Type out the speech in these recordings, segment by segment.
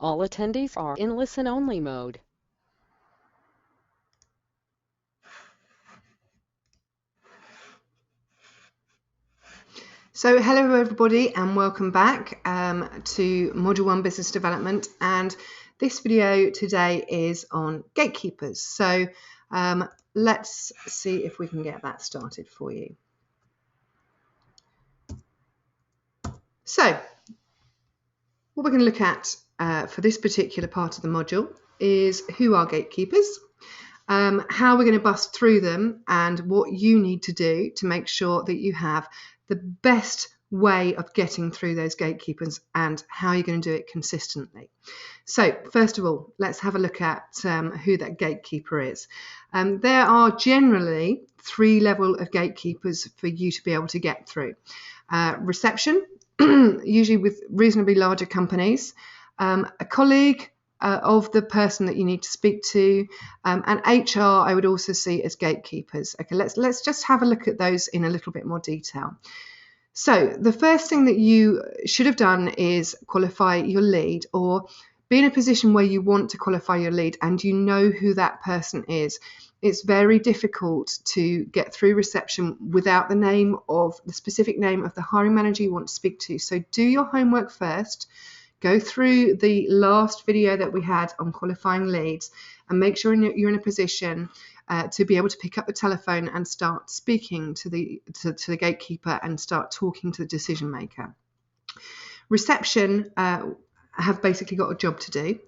All attendees are in listen-only mode. So hello everybody and welcome back to Module 1 Business Development, and this video today is on gatekeepers. So let's see if we can get that started for you. So what we're going to look at for this particular part of the module is who are gatekeepers, how we're going to bust through them, and what you need to do to make sure that you have the best way of getting through those gatekeepers and how you're going to do it consistently. So first of all, let's have a look at who that gatekeeper is. There are generally 3 levels of gatekeepers for you to be able to get through. Reception, usually with reasonably larger companies, a colleague of the person that you need to speak to, and HR I would also see as gatekeepers. Okay, let's just have a look at those in a little bit more detail. So the first thing that you should have done is qualify your lead, or be in a position where you want to qualify your lead and you know who that person is. It's very difficult to get through reception without the specific name of the hiring manager you want to speak to. So do your homework first. Go through the last video that we had on qualifying leads and make sure you're in a position to be able to pick up the telephone and start speaking to the gatekeeper and start talking to the decision maker. Reception have basically got a job to do,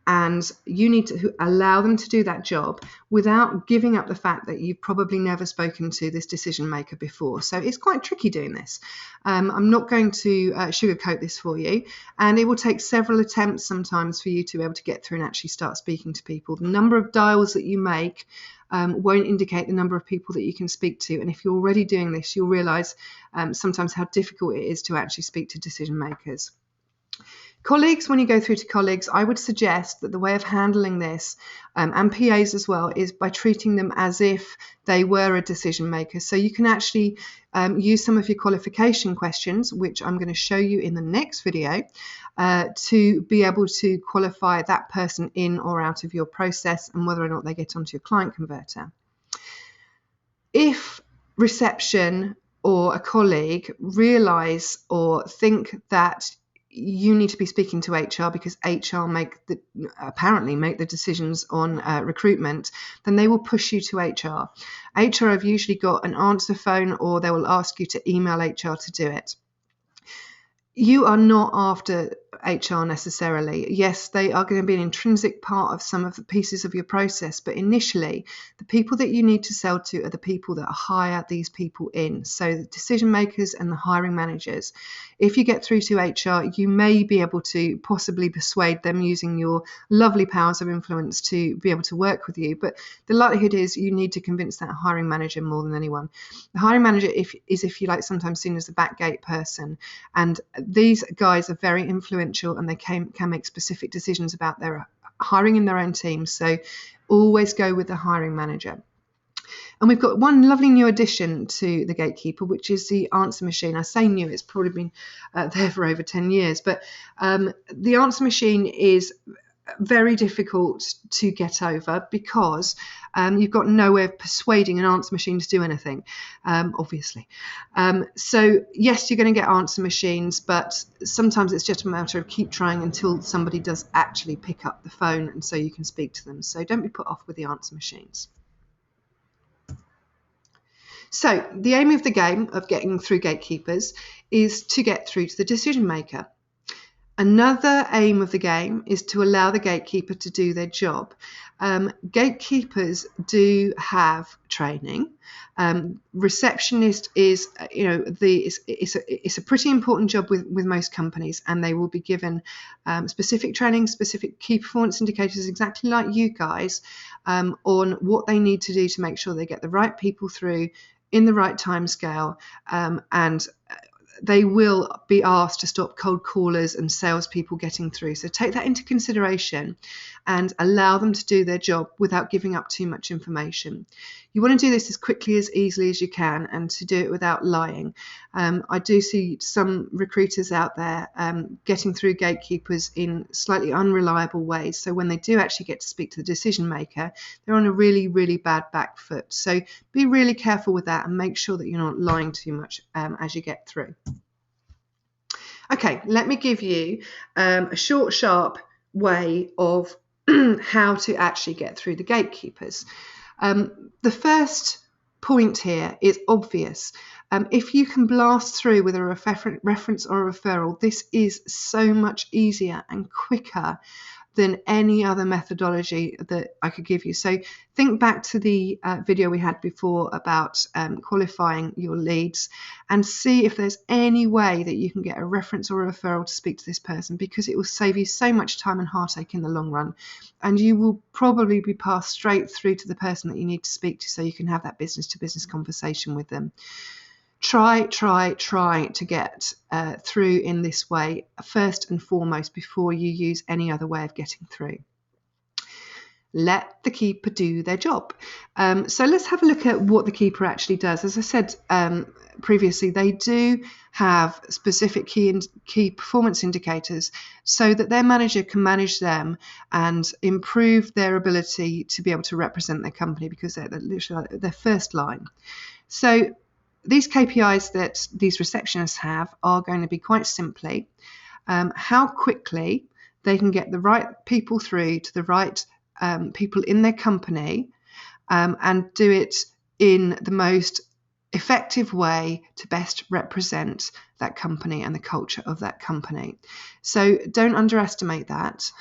and you need to allow them to do that job without giving up the fact that you've probably never spoken to this decision maker before. So it's quite tricky doing this. I'm not going to sugarcoat this for you, and it will take several attempts sometimes for you to be able to get through and actually start speaking to people. The number of dials that you make won't indicate the number of people that you can speak to, and if you're already doing this, you'll realise sometimes how difficult it is to actually speak to decision makers. Colleagues, when you go through to colleagues, I would suggest that the way of handling this, and PAs as well, is by treating them as if they were a decision maker. So you can actually use some of your qualification questions, which I'm going to show you in the next video, to be able to qualify that person in or out of your process and whether or not they get onto your client converter. If reception or a colleague realise or think that you need to be speaking to HR because HR apparently make the decisions on recruitment, then they will push you to HR. HR have usually got an answer phone, or they will ask you to email HR to do it. You are not after HR necessarily. Yes, they are going to be an intrinsic part of some of the pieces of your process, but initially the people that you need to sell to are the people that hire these people in, so the decision makers and the hiring managers. If you get through to HR, you may be able to possibly persuade them using your lovely powers of influence to be able to work with you, but the likelihood is you need to convince that hiring manager more than anyone. The hiring manager is, if you like, sometimes seen as the back gate person, and these guys are very influential and they can make specific decisions about their hiring in their own teams. So always go with the hiring manager. And we've got one lovely new addition to the Gatekeeper, which is the answer machine. I say new, it's probably been there for over 10 years, but the answer machine is very difficult to get over because you've got no way of persuading an answer machine to do anything, obviously. So yes, you're going to get answer machines, but sometimes it's just a matter of keep trying until somebody does actually pick up the phone and so you can speak to them. So don't be put off with the answer machines. So the aim of the game of getting through gatekeepers is to get through to the decision maker. Another aim of the game is to allow the gatekeeper to do their job. Gatekeepers do have training. Receptionist is, it's a pretty important job with most companies, and they will be given specific training, specific key performance indicators, exactly like you guys, on what they need to do to make sure they get the right people through in the right time scale, and they will be asked to stop cold callers and salespeople getting through. So take that into consideration and allow them to do their job without giving up too much information. You want to do this as quickly, as easily as you can, and to do it without lying. I do see some recruiters out there getting through gatekeepers in slightly unreliable ways. So when they do actually get to speak to the decision maker, they're on a really, really bad back foot. So be really careful with that and make sure that you're not lying too much as you get through. Okay, let me give you a short, sharp way of how to actually get through the gatekeepers. The first point here is obvious. If you can blast through with a reference or a referral, this is so much easier and quicker than any other methodology that I could give you. So think back to the video we had before about qualifying your leads, and see if there's any way that you can get a reference or a referral to speak to this person, because it will save you so much time and heartache in the long run, and you will probably be passed straight through to the person that you need to speak to so you can have that business-to-business conversation with them. Try to get through in this way first and foremost before you use any other way of getting through. Let the keeper do their job. So let's have a look at what the keeper actually does. As I said previously, they do have specific key performance indicators so that their manager can manage them and improve their ability to be able to represent their company, because they're literally their first line. So these KPIs that these receptionists have are going to be quite simply how quickly they can get the right people through to the right people in their company, and do it in the most effective way to best represent that company and the culture of that company. So don't underestimate that.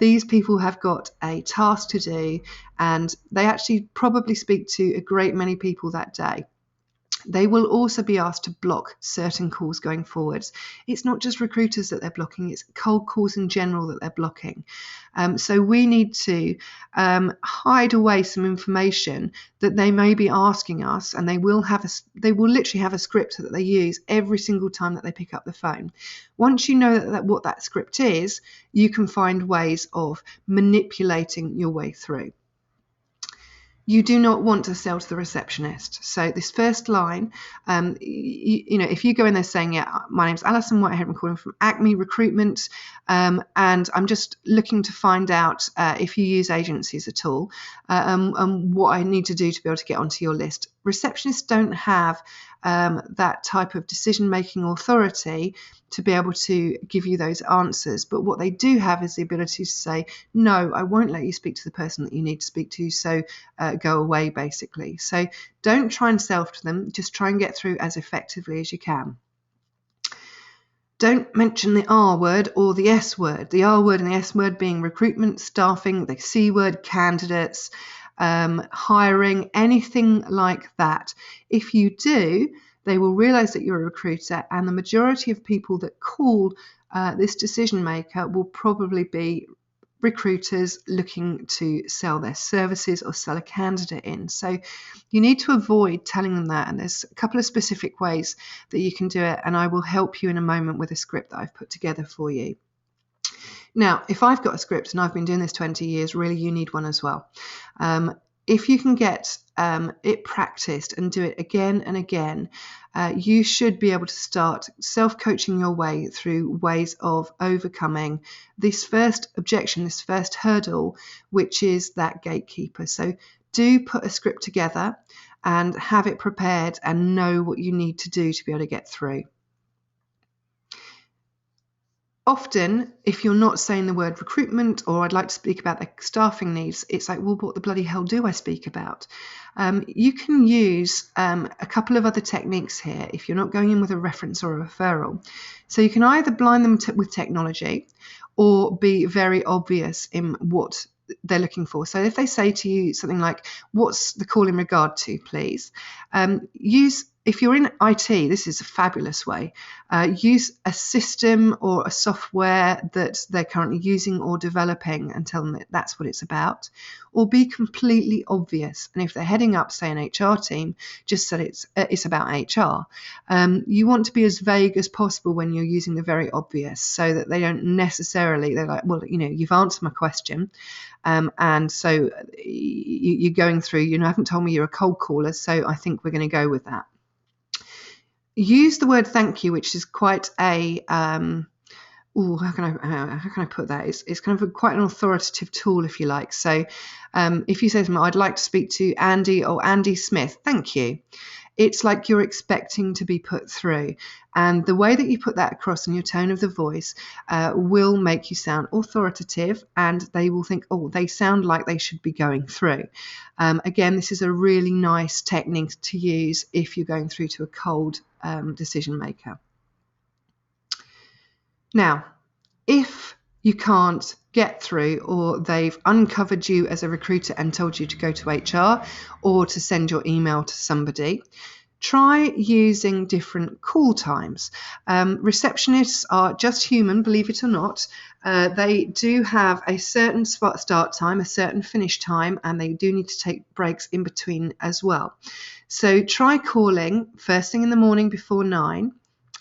These people have got a task to do, and they actually probably speak to a great many people that day. They will also be asked to block certain calls going forwards. It's not just recruiters that they're blocking, it's cold calls in general that they're blocking. So we need to hide away some information that they may be asking us, and they will literally have a script that they use every single time that they pick up the phone. Once you know what that script is, you can find ways of manipulating your way through. You do not want to sell to the receptionist. So this first line, if you go in there saying, yeah, my name's Alison Whitehead, I'm calling from Acme Recruitment, and I'm just looking to find out if you use agencies at all, and what I need to do to be able to get onto your list. Receptionists don't have that type of decision-making authority to be able to give you those answers. But what they do have is the ability to say, no, I won't let you speak to the person that you need to speak to, so go away, basically. So don't try and sell to them, just try and get through as effectively as you can. Don't mention the R word or the S word. The R word and the S word being recruitment, staffing, the C word, candidates, hiring, anything like that. If you do, they will realize that you're a recruiter, and the majority of people that call this decision maker will probably be recruiters looking to sell their services or sell a candidate in. So you need to avoid telling them that, and there's a couple of specific ways that you can do it, and I will help you in a moment with a script that I've put together for you. Now, if I've got a script and I've been doing this 20 years, really you need one as well. If you can get it practiced and do it again and again, you should be able to start self-coaching your way through ways of overcoming this first objection, this first hurdle, which is that gatekeeper. So do put a script together and have it prepared and know what you need to do to be able to get through. Often, if you're not saying the word recruitment or I'd like to speak about the staffing needs, it's like, well, what the bloody hell do I speak about? You can use a couple of other techniques here if you're not going in with a reference or a referral. So you can either blind them with technology or be very obvious in what they're looking for. So if they say to you something like, what's the call in regard to, please? Use if you're in IT, this is a fabulous way. Use a system or a software that they're currently using or developing and tell them that that's what it's about. Or be completely obvious. And if they're heading up, say, an HR team, just say it's about HR. You want to be as vague as possible when you're using the very obvious, so that they don't necessarily, they're like, well, you've answered my question. And so you're going through, haven't told me you're a cold caller, so I think we're going to go with that. Use the word thank you, which is quite a, how can I put that? It's kind of quite an authoritative tool, if you like. So if you say to me, I'd like to speak to Andy or Andy Smith, thank you. It's like you're expecting to be put through. And the way that you put that across in your tone of the voice will make you sound authoritative, and they will think, oh, they sound like they should be going through. Again, this is a really nice technique to use if you're going through to a cold decision maker. Now, if you can't get through, or they've uncovered you as a recruiter and told you to go to HR or to send your email to somebody, try using different call times. Receptionists are just human, believe it or not. They do have a certain start time, a certain finish time, and they do need to take breaks in between as well. So try calling first thing in the morning before 9,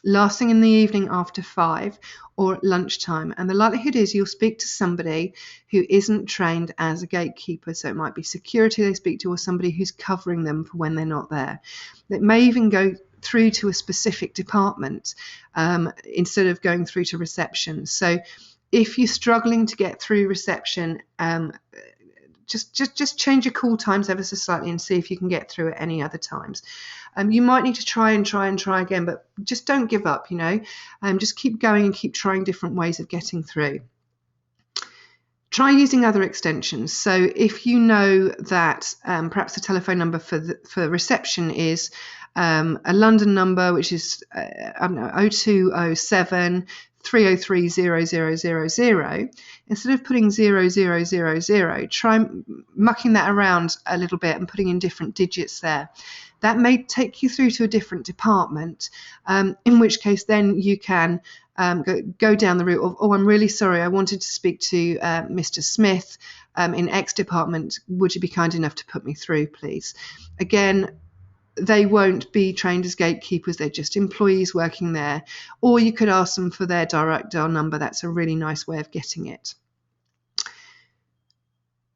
last thing in the evening after 5, or at lunchtime. And the likelihood is you'll speak to somebody who isn't trained as a gatekeeper. So it might be security they speak to, or somebody who's covering them for when they're not there. It may even go through to a specific department instead of going through to reception. So if you're struggling to get through reception, just change your call times ever so slightly and see if you can get through at any other times. You might need to try again, but just don't give up, just keep going and keep trying different ways of getting through. Try using other extensions. So if you know that perhaps the telephone number for reception is a London number, which is 0207 303 0000, instead of putting 0000, try mucking that around a little bit and putting in different digits there. That may take you through to a different department, in which case then you can go down the route of, oh, I'm really sorry, I wanted to speak to Mr. Smith in X department. Would you be kind enough to put me through, please? Again, they won't be trained as gatekeepers, they're just employees working there. Or you could ask them for their direct dial number. That's a really nice way of getting it.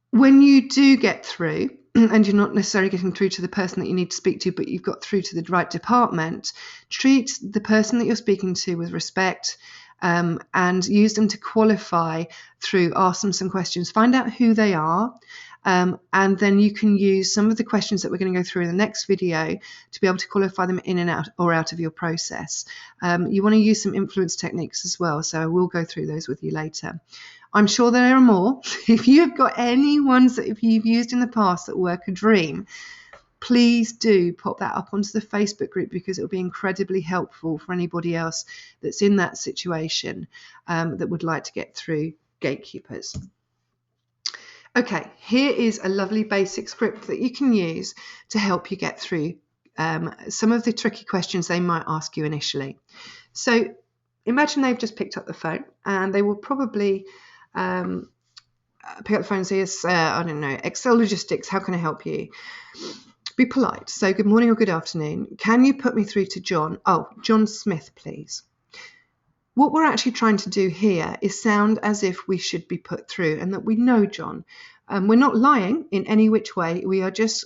When you do get through, and you're not necessarily getting through to the person that you need to speak to, but you've got through to the right department, treat the person that you're speaking to with respect, and use them to qualify through, ask them some questions, find out who they are, and then you can use some of the questions that we're going to go through in the next video to be able to qualify them in and out or out of your process. You want to use some influence techniques as well, so I will go through those with you later. I'm sure there are more. If you've got any ones that if you've used in the past that work a dream, please do pop that up onto the Facebook group, because it will be incredibly helpful for anybody else that's in that situation that would like to get through Gatekeepers. Okay, here is a lovely basic script that you can use to help you get through some of the tricky questions they might ask you initially. So imagine they've just picked up the phone, and they will probably pick up the phone and say, yes, I don't know, Excel Logistics, how can I help you? Be polite. So good morning or good afternoon. Can you put me through to John? Oh, John Smith, please. What we're actually trying to do here is sound as if we should be put through and that we know John. We're not lying in any which way. We are just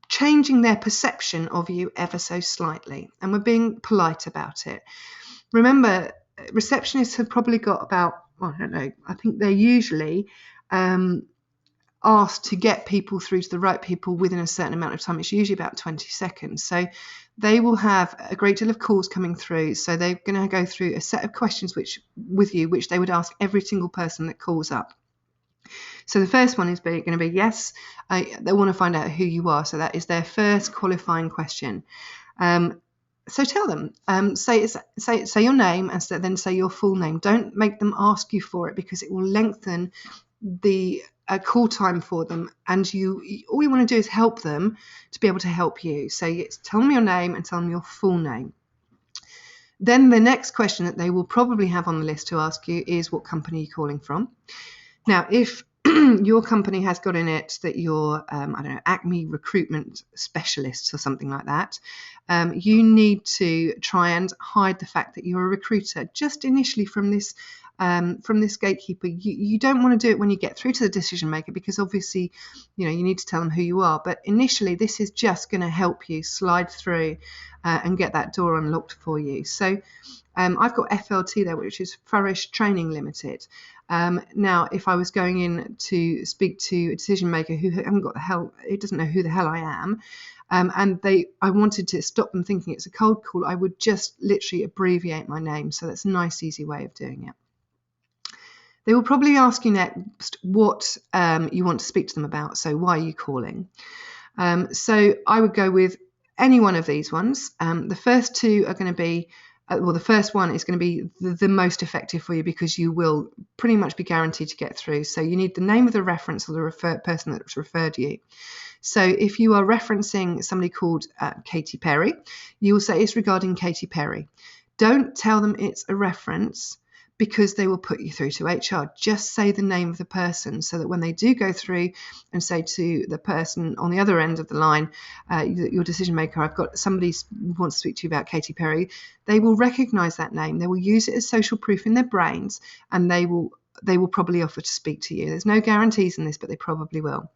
changing their perception of you ever so slightly, and we're being polite about it. Remember, receptionists have probably got about, I don't know, I think they're usually asked to get people through to the right people within a certain amount of time. It's usually about 20 seconds. So they will have a great deal of calls coming through. So they're going to go through a set of questions which they would ask every single person that calls up. So the first one is going to be, yes, they want to find out who you are. So that is their first qualifying question. So tell them, say your name, and then say your full name. Don't make them ask you for it, because it will lengthen the a call time for them, and all you want to do is help them to be able to help you. So tell them your name and tell them your full name. Then the next question that they will probably have on the list to ask you is, what company are you calling from? Now, if your company has got in it that you're, I don't know, Acme recruitment specialists or something like that, you need to try and hide the fact that you're a recruiter just initially from this gatekeeper. You don't want to do it when you get through to the decision maker, because obviously, you need to tell them who you are. But initially, this is just going to help you slide through and get that door unlocked for you. So I've got FLT there, which is Flourish Training Limited. Now, if I was going in to speak to a decision maker who doesn't know who the hell I am, and I wanted to stop them thinking it's a cold call, I would just literally abbreviate my name. So that's a nice, easy way of doing it. They will probably ask you next what you want to speak to them about. So why are you calling? So I would go with any one of these ones. The first two are going to be, the first one is going to be the most effective for you, because you will pretty much be guaranteed to get through. So you need the name of the reference or the person that's referred you. So if you are referencing somebody called Katy Perry, you will say it's regarding Katy Perry. Don't tell them it's a reference, because they will put you through to HR. Just say the name of the person, so that when they do go through and say to the person on the other end of the line, your decision maker, I've got somebody who wants to speak to you about Katy Perry, they will recognize that name. They will use it as social proof in their brains, and they will probably offer to speak to you. There's no guarantees in this, but they probably will.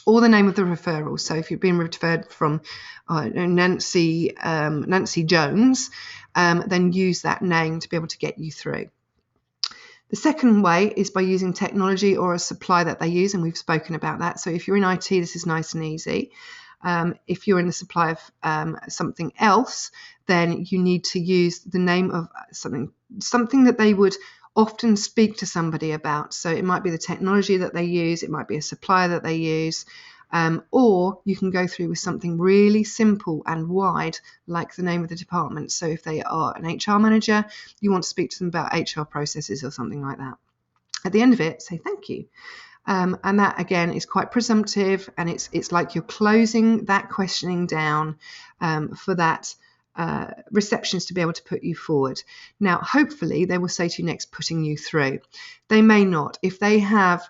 Or the name of the referral. So if you're being referred from Nancy Jones, then use that name to be able to get you through. The second way is by using technology or a supply that they use, and we've spoken about that. So if you're in IT, this is nice and easy. If you're in the supply of something else, then you need to use the name of something that they would often speak to somebody about. So it might be the technology that they use, it might be a supplier that they use, or you can go through with something really simple and wide, like the name of the department. So if they are an HR manager, you want to speak to them about HR processes or something like that. At the end of it, say thank you. And that, again, is quite presumptive, and it's like you're closing that questioning down for that receptionist to be able to put you forward. Now, hopefully, they will say to you next, putting you through. They may not. If they have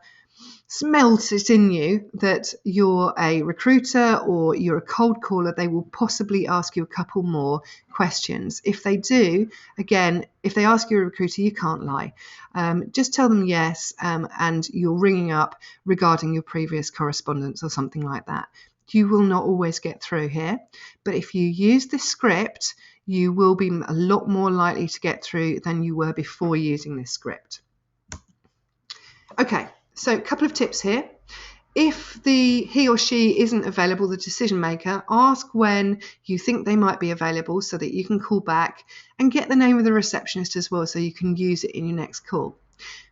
smelt it in you that you're a recruiter or you're a cold caller, they will possibly ask you a couple more questions. If they do, again, if they ask you a recruiter, you can't lie. Just tell them yes, and you're ringing up regarding your previous correspondence or something like that. You will not always get through here, but if you use this script, you will be a lot more likely to get through than you were before using this script. Okay, so a couple of tips here. If he or she isn't available, the decision maker, ask when you think they might be available so that you can call back, and get the name of the receptionist as well so you can use it in your next call.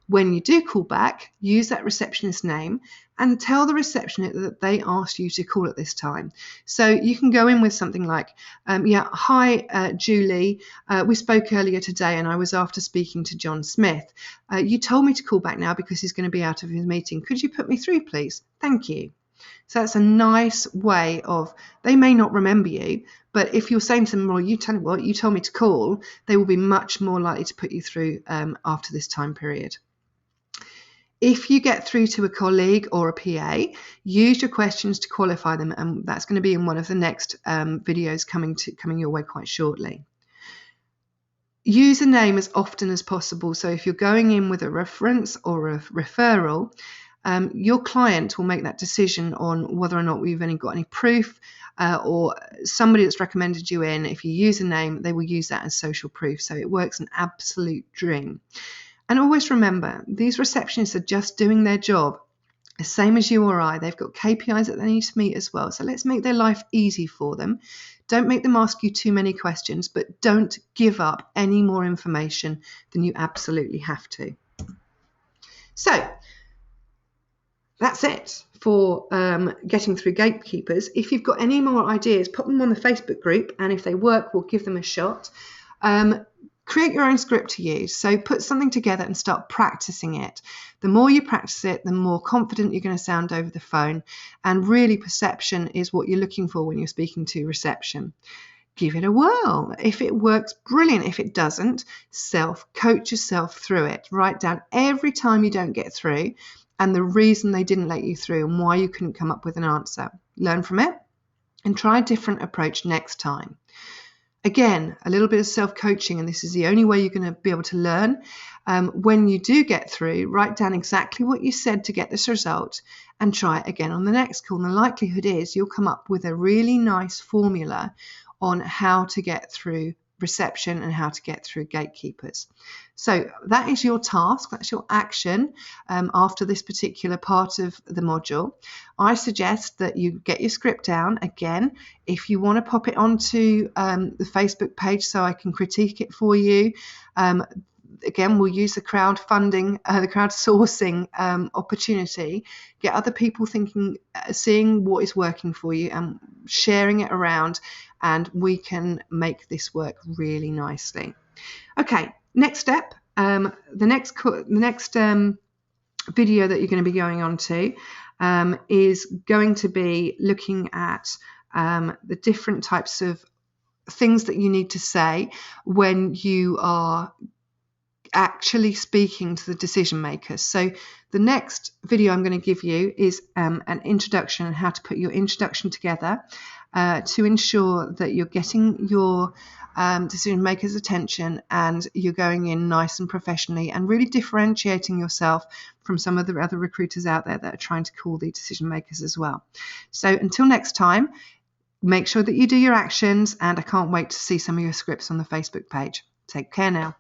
When you do call back, use that receptionist's name and tell the receptionist that they asked you to call at this time. So you can go in with something like, hi, Julie, we spoke earlier today and I was after speaking to John Smith. You told me to call back now because he's going to be out of his meeting. Could you put me through, please? Thank you. So that's a nice way of, they may not remember you, but if you're saying to them, well, you tell me what, you told me to call, they will be much more likely to put you through after this time period. If you get through to a colleague or a PA, use your questions to qualify them, and that's going to be in one of the next videos coming your way quite shortly. Use a name as often as possible. So if you're going in with a reference or a referral, your client will make that decision on whether or not we've got any proof or somebody that's recommended you in. If you use a name, they will use that as social proof. So it works an absolute dream. And always remember, these receptionists are just doing their job, the same as you or I. They've got KPIs that they need to meet as well. So let's make their life easy for them. Don't make them ask you too many questions, but don't give up any more information than you absolutely have to. So that's it for getting through Gatekeepers. If you've got any more ideas, put them on the Facebook group, and if they work, we'll give them a shot. create your own script to use. So put something together and start practicing it. The more you practice it, the more confident you're going to sound over the phone. And really, perception is what you're looking for when you're speaking to reception. Give it a whirl. If it works, brilliant. If it doesn't, coach yourself through it. Write down every time you don't get through and the reason they didn't let you through and why you couldn't come up with an answer. Learn from it and try a different approach next time. Again, a little bit of self-coaching, and this is the only way you're going to be able to learn. When you do get through, write down exactly what you said to get this result and try it again on the next call. And the likelihood is you'll come up with a really nice formula on how to get through reception and how to get through gatekeepers. So that is your task, that's your action after this particular part of the module. I suggest that you get your script down. Again, if you want to pop it onto the Facebook page so I can critique it for you, again, we'll use the crowdsourcing opportunity, get other people thinking, seeing what is working for you and sharing it around, and we can make this work really nicely. Okay, next step, the next video that you're going to be going on to is going to be looking at the different types of things that you need to say when you are actually speaking to the decision makers. So the next video I'm going to give you is an introduction on how to put your introduction together to ensure that you're getting your decision makers' attention and you're going in nice and professionally and really differentiating yourself from some of the other recruiters out there that are trying to call the decision makers as well. So until next time, make sure that you do your actions, and I can't wait to see some of your scripts on the Facebook page. Take care now.